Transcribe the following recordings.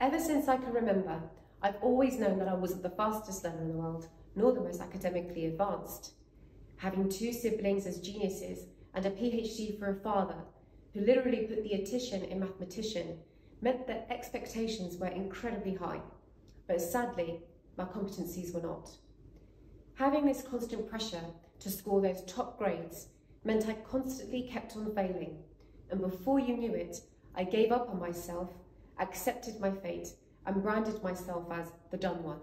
Ever since I can remember, I've always known that I wasn't the fastest learner in the world, nor the most academically advanced. Having 2 siblings as geniuses and a PhD for a father, who literally put the addition in mathematician, meant that expectations were incredibly high, but sadly, my competencies were not. Having this constant pressure to score those top grades meant I constantly kept on failing, and before you knew it, I gave up on myself, accepted my fate, and branded myself as the dumb one.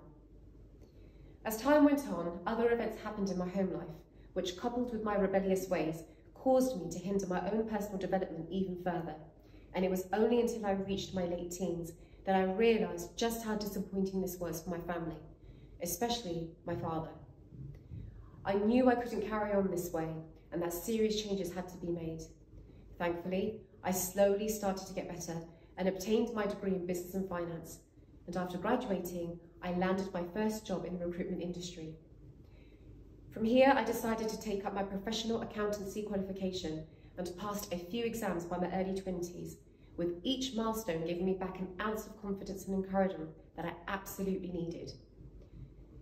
As time went on, other events happened in my home life, which, coupled with my rebellious ways, caused me to hinder my own personal development even further. And it was only until I reached my late teens that I realised just how disappointing this was for my family, especially my father. I knew I couldn't carry on this way and that serious changes had to be made. Thankfully, I slowly started to get better and obtained my degree in business and finance. And after graduating, I landed my first job in the recruitment industry. From here, I decided to take up my professional accountancy qualification and passed a few exams by my early 20s, with each milestone giving me back an ounce of confidence and encouragement that I absolutely needed.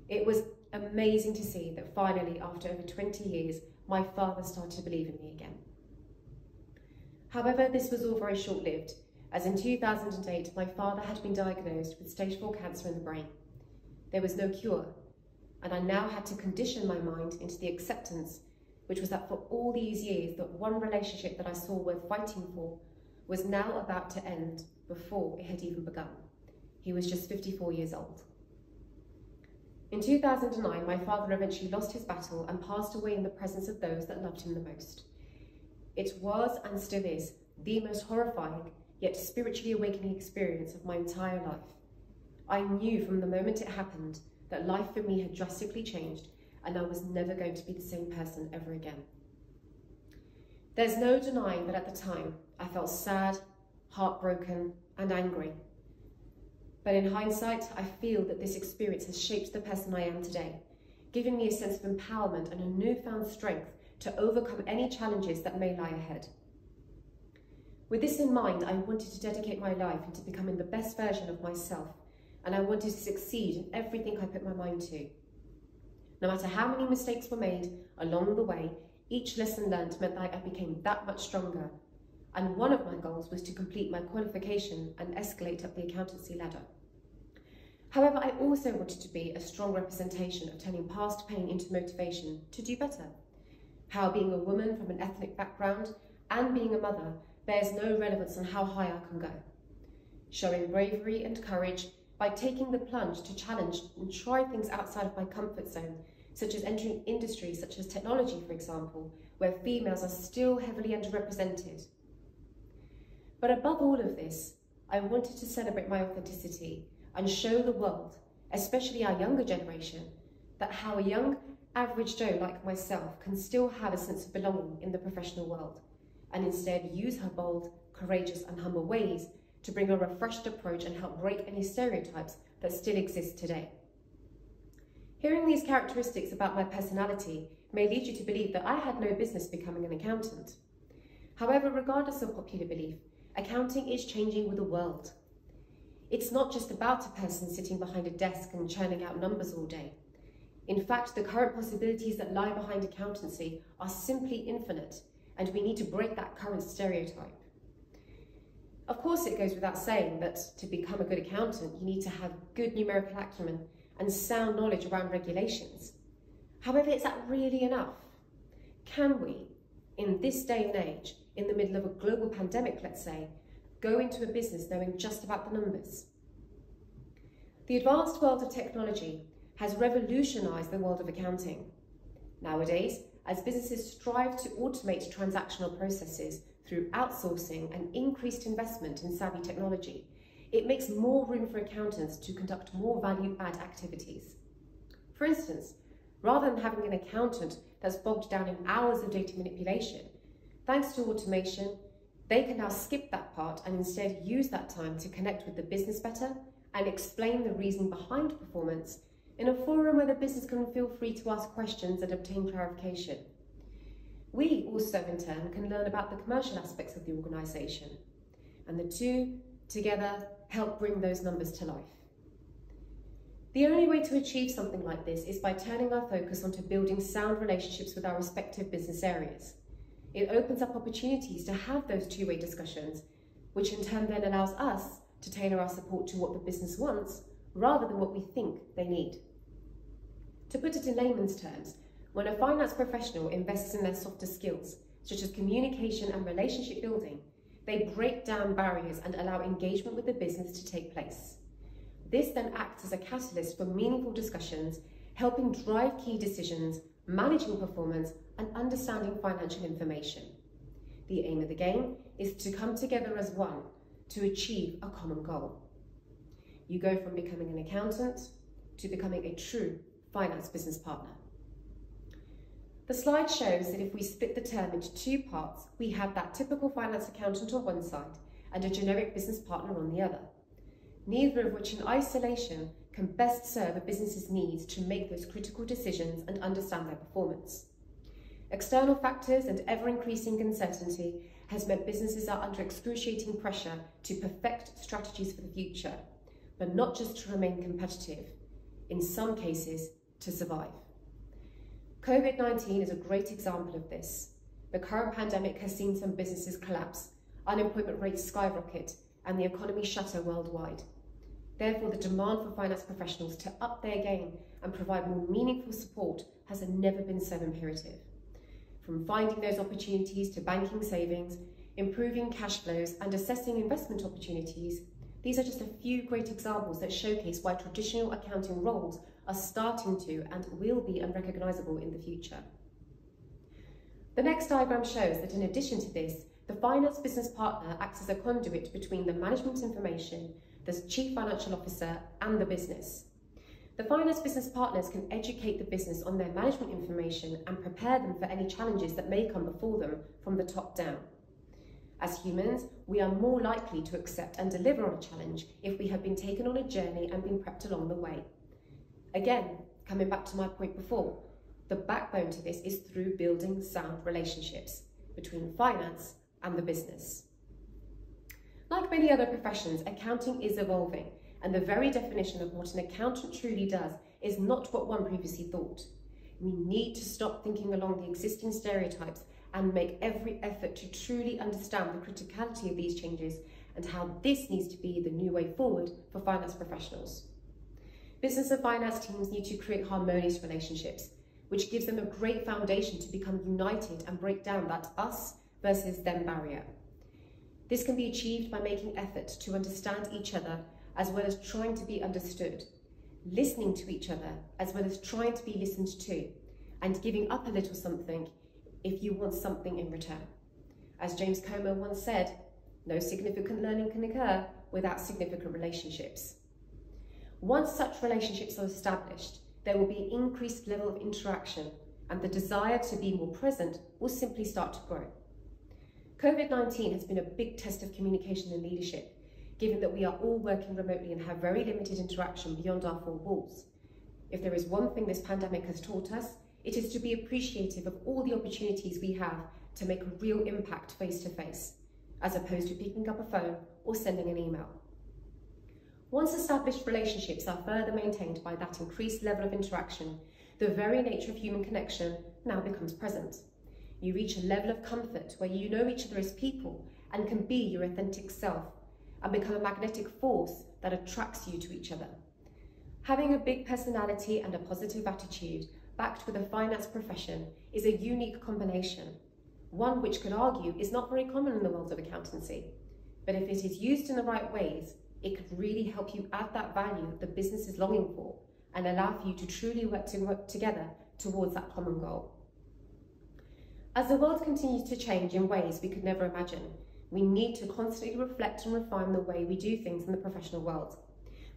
It was amazing to see that finally, after over 20 years, my father started to believe in me again. However, this was all very short-lived, as in 2008, my father had been diagnosed with stage 4 cancer in the brain. There was no cure, and I now had to condition my mind into the acceptance, which was that for all these years, that one relationship that I saw worth fighting for was now about to end before it had even begun. He was just 54 years old. In 2009, my father eventually lost his battle and passed away in the presence of those that loved him the most. It was, and still is, the most horrifying, yet spiritually awakening experience of my entire life. I knew from the moment it happened that life for me had drastically changed and I was never going to be the same person ever again. There's no denying that at the time I felt sad, heartbroken, and angry. But in hindsight, I feel that this experience has shaped the person I am today, giving me a sense of empowerment and a newfound strength to overcome any challenges that may lie ahead. With this in mind, I wanted to dedicate my life into becoming the best version of myself, and I wanted to succeed in everything I put my mind to. No matter how many mistakes were made along the way, each lesson learned meant that I became that much stronger, and one of my goals was to complete my qualification and escalate up the accountancy ladder. However, I also wanted to be a strong representation of turning past pain into motivation to do better. How being a woman from an ethnic background and being a mother bears no relevance on how high I can go. Showing bravery and courage by taking the plunge to challenge and try things outside of my comfort zone, such as entering industries such as technology, for example, where females are still heavily underrepresented. But above all of this, I wanted to celebrate my authenticity and show the world, especially our younger generation, that how a young, average Joe like myself can still have a sense of belonging in the professional world, and instead use her bold, courageous and humble ways to bring a refreshed approach and help break any stereotypes that still exist today. Hearing these characteristics about my personality may lead you to believe that I had no business becoming an accountant. However, regardless of popular belief, accounting is changing with the world. It's not just about a person sitting behind a desk and churning out numbers all day. In fact, the current possibilities that lie behind accountancy are simply infinite, and we need to break that current stereotype. Of course, it goes without saying that to become a good accountant, you need to have good numerical acumen and sound knowledge around regulations. However, is that really enough? Can we, in this day and age, in the middle of a global pandemic, let's say, go into a business knowing just about the numbers? The advanced world of technology has revolutionized the world of accounting. Nowadays, as businesses strive to automate transactional processes through outsourcing and increased investment in savvy technology, it makes more room for accountants to conduct more value-add activities. For instance, rather than having an accountant that's bogged down in hours of data manipulation, thanks to automation, they can now skip that part and instead use that time to connect with the business better and explain the reason behind performance in a forum where the business can feel free to ask questions and obtain clarification. We also, in turn, can learn about the commercial aspects of the organisation, and the two together help bring those numbers to life. The only way to achieve something like this is by turning our focus onto building sound relationships with our respective business areas. It opens up opportunities to have those two-way discussions, which in turn then allows us to tailor our support to what the business wants rather than what we think they need. To put it in layman's terms, when a finance professional invests in their softer skills, such as communication and relationship building, they break down barriers and allow engagement with the business to take place. This then acts as a catalyst for meaningful discussions, helping drive key decisions, managing performance, and understanding financial information. The aim of the game is to come together as one to achieve a common goal. You go from becoming an accountant to becoming a true finance business partner. The slide shows that if we split the term into two parts, we have that typical finance accountant on one side and a generic business partner on the other, neither of which in isolation can best serve a business's needs to make those critical decisions and understand their performance. External factors and ever-increasing uncertainty has meant businesses are under excruciating pressure to perfect strategies for the future, but not just to remain competitive, in some cases, to survive. COVID-19 is a great example of this. The current pandemic has seen some businesses collapse, unemployment rates skyrocket, and the economy shatter worldwide. Therefore, the demand for finance professionals to up their game and provide more meaningful support has never been so imperative. From finding those opportunities to banking savings, improving cash flows, and assessing investment opportunities, these are just a few great examples that showcase why traditional accounting roles are starting to and will be unrecognisable in the future. The next diagram shows that in addition to this, the finance business partner acts as a conduit between the management information, the chief financial officer, and the business. The finance business partners can educate the business on their management information and prepare them for any challenges that may come before them from the top down. As humans, we are more likely to accept and deliver on a challenge if we have been taken on a journey and been prepped along the way. Again, coming back to my point before, the backbone to this is through building sound relationships between finance and the business. Like many other professions, accounting is evolving, and the very definition of what an accountant truly does is not what one previously thought. We need to stop thinking along the existing stereotypes and make every effort to truly understand the criticality of these changes and how this needs to be the new way forward for finance professionals. Business and finance teams need to create harmonious relationships, which gives them a great foundation to become united and break down that us versus them barrier. This can be achieved by making efforts to understand each other as well as trying to be understood, listening to each other as well as trying to be listened to, and giving up a little something if you want something in return. As James Comer once said, no significant learning can occur without significant relationships. Once such relationships are established, there will be an increased level of interaction, and the desire to be more present will simply start to grow. COVID-19 has been a big test of communication and leadership, given that we are all working remotely and have very limited interaction beyond our four walls. If there is one thing this pandemic has taught us, it is to be appreciative of all the opportunities we have to make a real impact face-to-face, as opposed to picking up a phone or sending an email. Once established relationships are further maintained by that increased level of interaction, the very nature of human connection now becomes present. You reach a level of comfort where you know each other as people and can be your authentic self and become a magnetic force that attracts you to each other. Having a big personality and a positive attitude backed with a finance profession is a unique combination, one which could argue is not very common in the world of accountancy. But if it is used in the right ways, it could really help you add that value that the business is longing for and allow for you to truly work together towards that common goal. As the world continues to change in ways we could never imagine, we need to constantly reflect and refine the way we do things in the professional world.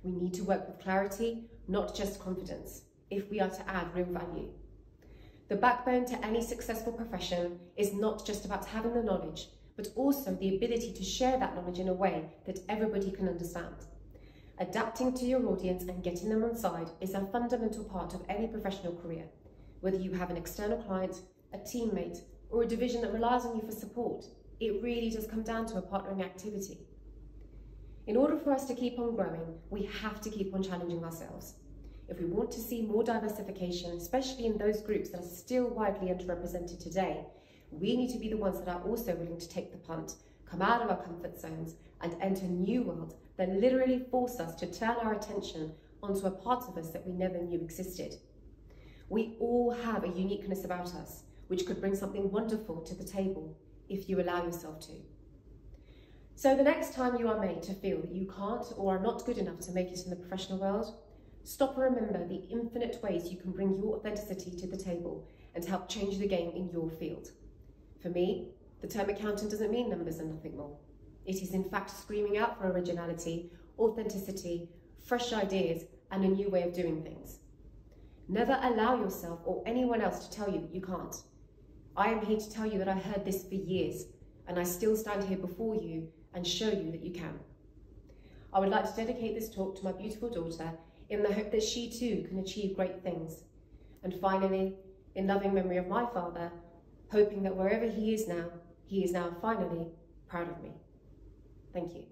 We need to work with clarity, not just confidence, if we are to add real value. The backbone to any successful profession is not just about having the knowledge, but also the ability to share that knowledge in a way that everybody can understand. Adapting to your audience and getting them on side is a fundamental part of any professional career, whether you have an external client, a teammate, or a division that relies on you for support. It really does come down to a partnering activity. In order for us to keep on growing, we have to keep on challenging ourselves. If we want to see more diversification, especially in those groups that are still widely underrepresented today, we need to be the ones that are also willing to take the punt, come out of our comfort zones, and enter new worlds that literally force us to turn our attention onto a part of us that we never knew existed. We all have a uniqueness about us, which could bring something wonderful to the table if you allow yourself to. So the next time you are made to feel that you can't or are not good enough to make it in the professional world, stop and remember the infinite ways you can bring your authenticity to the table and help change the game in your field. For me, the term accountant doesn't mean numbers and nothing more. It is in fact screaming out for originality, authenticity, fresh ideas, and a new way of doing things. Never allow yourself or anyone else to tell you that you can't. I am here to tell you that I heard this for years, and I still stand here before you and show you that you can. I would like to dedicate this talk to my beautiful daughter in the hope that she too can achieve great things. And finally, in loving memory of my father, hoping that wherever he is now finally proud of me. Thank you.